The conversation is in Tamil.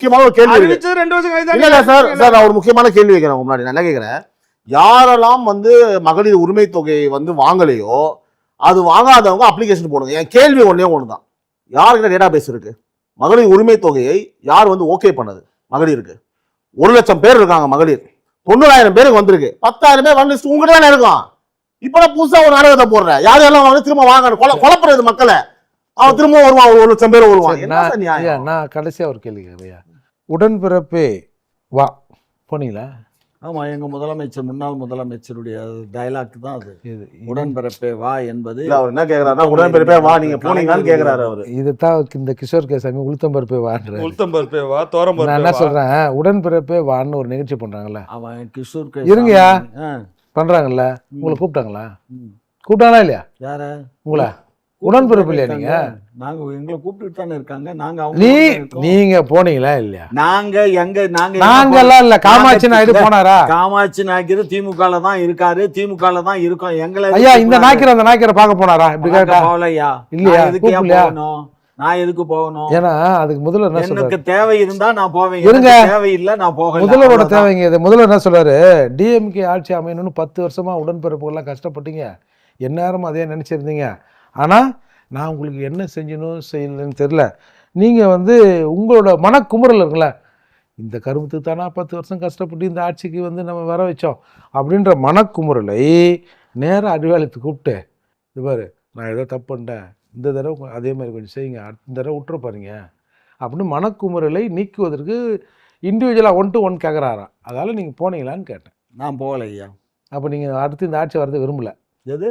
முக்கியமான ஒரு கேள்வி அறிவிச்சது 2 வருஷம் கழிச்சு தான் இல்ல சார் நான் ஒரு முக்கியமான கேள்வி வைக்கிறேன் முன்னாடி. நான் என்ன கேட்கிறேன், யாரெல்லாம் வந்து மகளிர் உரிமை தொகையை வந்து வாங்கலையோ அது வாங்காதவங்க அப்ளிகேஷன் போடுங்க. என் கேள்வி ஒண்ணுதான், யாருக்கிட்ட டேட்டா பேஸ் இருக்கு? மகளிர் உரிமை தொகையை யார் வந்து ஓகே பண்ணது? மகளிருக்கு 1,00,000 பேர் இருக்காங்க. மகளிர் 90,000 பேருக்கு வந்திருக்கு. 10,000 பேர் வந்து உங்ககிட்ட தானே இருக்கும். இப்ப புதுசா ஒரு நாடகத்தை போடுறேன், யாரெல்லாம் வந்து திரும்ப வாங்க குழப்பறது மக்களை. அவன் திரும்ப வருவான், 1,00,000 பேர் வருவான். நான் கடைசியா ஒரு கேள்வி கேட்கிறேன். உடன்பிறப்பே வா போனீங்களா? ஆமா, எங்க முதலமைச்சர் முன்னாள் முதலமைச்சருடைய டயலாக் தான் அது. உடன்பிறப்பே வா என்பது. அவர் என்ன கேக்குறாருன்னா, உடன்பிறப்பே வா நீங்க போனீங்களான்னு கேக்குறாரு அவரு. இதுதான் இந்த கிஷோர் கேசாமி உளுத்தம்பருப்பே வான்ற. உளுத்தம்பருப்பே வா, தோரம்பருப்பே. நான் என்ன சொல்றேன், உடன்பிறப்பே வான்னு ஒரு நிகழ்ச்சி பண்றாங்கல்ல. அவன் கிஷோர் இருங்கயா பண்றாங்கல்ல, உங்களை கூப்பிட்டாங்களா? கூப்பிட்டாங்களா இல்லையா? யார? உங்களை உடன்பிறப்பு இல்லையா நீங்க? நாங்க எங்களை கூப்பிட்டு தானே இருக்காங்க. நாங்க நீங்க போனீங்களா இல்லையா? நாங்கெல்லாம் இல்ல. காமாட்சி நாயுடு போனாரா? காமாட்சி நாயக்கர் திமுகல தான் இருக்காரு, திமுகல தான் இருக்கோம். எங்களை ஐயா இந்த நாய்க்கரை பார்க்க போனாரா? இப்படி கேட்டா போகலையா? இல்லையா? எதுக்கு போகணும்? நான் எதுக்கு போகணும்? ஏன்னா அதுக்கு முதல்ல எனக்கு தேவை இருந்தா நான் போவேன், இருங்க. தேவை இல்ல நான் போகல. முதல்வரோட தேவைங்க இது. முதல்வர் என்ன சொல்றாரு, டிஎம்கே ஆட்சி அமையணும்னு 10 வருஷமா உடன்பிறப்புகள்லாம் கஷ்டப்பட்டீங்க, எந்நேரமும் அதே நினைச்சிருந்தீங்க. ஆனால் நான் உங்களுக்கு என்ன செஞ்சணும் செய்யலன்னு தெரில. நீங்கள் வந்து உங்களோட மனக்குமுறல் இருக்குல்ல, இந்த கருமத்துக்கு தானா 10 வருஷம் கஷ்டப்பட்டு இந்த ஆட்சிக்கு வந்து நம்ம வர வச்சோம் அப்படின்ற மனக்குமுறலை நேராக அறிவாலயத்துக்கு கூப்பிட்டு, இது பாரு நான் ஏதோ தப்பு பண்ணிட்டேன், இந்த தடவை அதே மாதிரி கொஞ்சம் செய்யுங்க, அடுத்த தடவை விட்டுற பாருங்க அப்படின்னு மனக்குமுறலை நீக்குவதற்கு இண்டிவிஜுவலாக 1 to 1 கேட்குறாராம். அதால் நீங்கள் போனீங்களான்னு கேட்டேன். நான் போகல ஐயா. அப்போ நீங்கள் அடுத்து இந்த ஆட்சி வரது விரும்பலை? எது